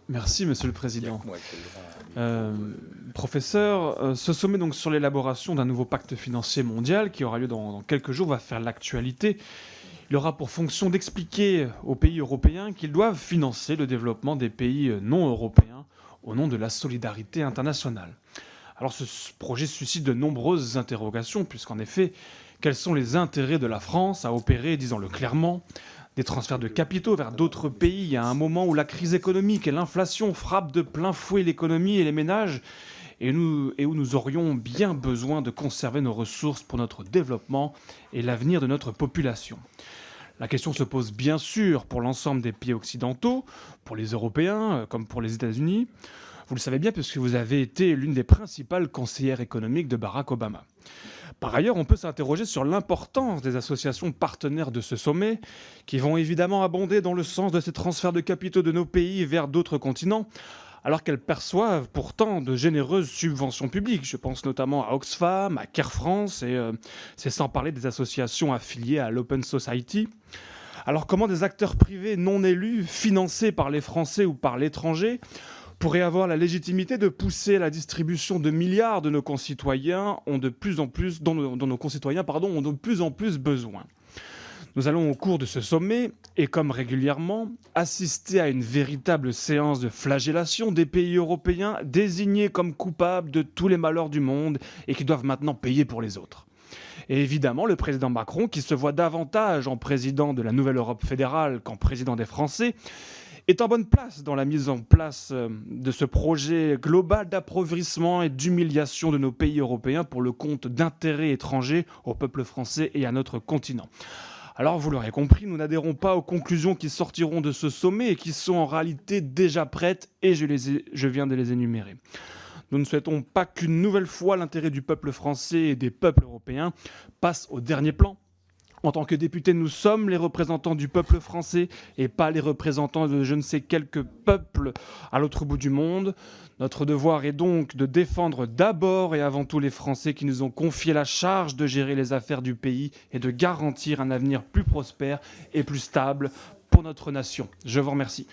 Oui, merci Monsieur le Il y a Président. que moi qui ai le droit à un Euh, micro. Professeur, ce sommet donc sur l'élaboration d'un nouveau pacte financier mondial qui aura lieu dans quelques jours va faire l'actualité. Il aura pour fonction d'expliquer aux pays européens qu'ils doivent financer le développement des pays non européens au nom de la solidarité internationale. Alors projet suscite de nombreuses interrogations puisqu'en effet, quels sont les intérêts de la France à opérer, disons-le clairement, des transferts de capitaux vers d'autres pays à un moment où la crise économique et l'inflation frappent de plein fouet l'économie et les ménages et où nous aurions bien besoin de conserver nos ressources pour notre développement et l'avenir de notre population. La question se pose bien sûr pour l'ensemble des pays occidentaux, pour les Européens comme pour les États-Unis. Vous le savez bien puisque vous avez été l'une des principales conseillères économiques de Barack Obama. Par ailleurs, on peut s'interroger sur l'importance des associations partenaires de ce sommet, qui vont évidemment abonder dans le sens de ces transferts de capitaux de nos pays vers d'autres continents, alors qu'elles perçoivent pourtant de généreuses subventions publiques. Je pense notamment à Oxfam, à Care France, et c'est sans parler des associations affiliées à l'Open Society. Alors comment des acteurs privés non élus, financés par les Français ou par l'étranger, pourraient avoir la légitimité de pousser la distribution de milliards de nos concitoyens dont nos concitoyens ont de plus en plus besoin. Nous allons au cours de ce sommet, et comme régulièrement, assister à une véritable séance de flagellation des pays européens désignés comme coupables de tous les malheurs du monde et qui doivent maintenant payer pour les autres. Et évidemment, le président Macron, qui se voit davantage en président de la nouvelle Europe fédérale qu'en président des Français, est en bonne place dans la mise en place de ce projet global d'appauvrissement et d'humiliation de nos pays européens pour le compte d'intérêts étrangers au peuple français et à notre continent. Alors, vous l'aurez compris, nous n'adhérons pas aux conclusions qui sortiront de ce sommet et qui sont en réalité déjà prêtes, et je viens de les énumérer. Nous ne souhaitons pas qu'une nouvelle fois l'intérêt du peuple français et des peuples européens passe au dernier plan. En tant que députés, nous sommes les représentants du peuple français et pas les représentants de je ne sais quel peuple à l'autre bout du monde. Notre devoir est donc de défendre d'abord et avant tout les Français qui nous ont confié la charge de gérer les affaires du pays et de garantir un avenir plus prospère et plus stable pour notre nation. Je vous remercie.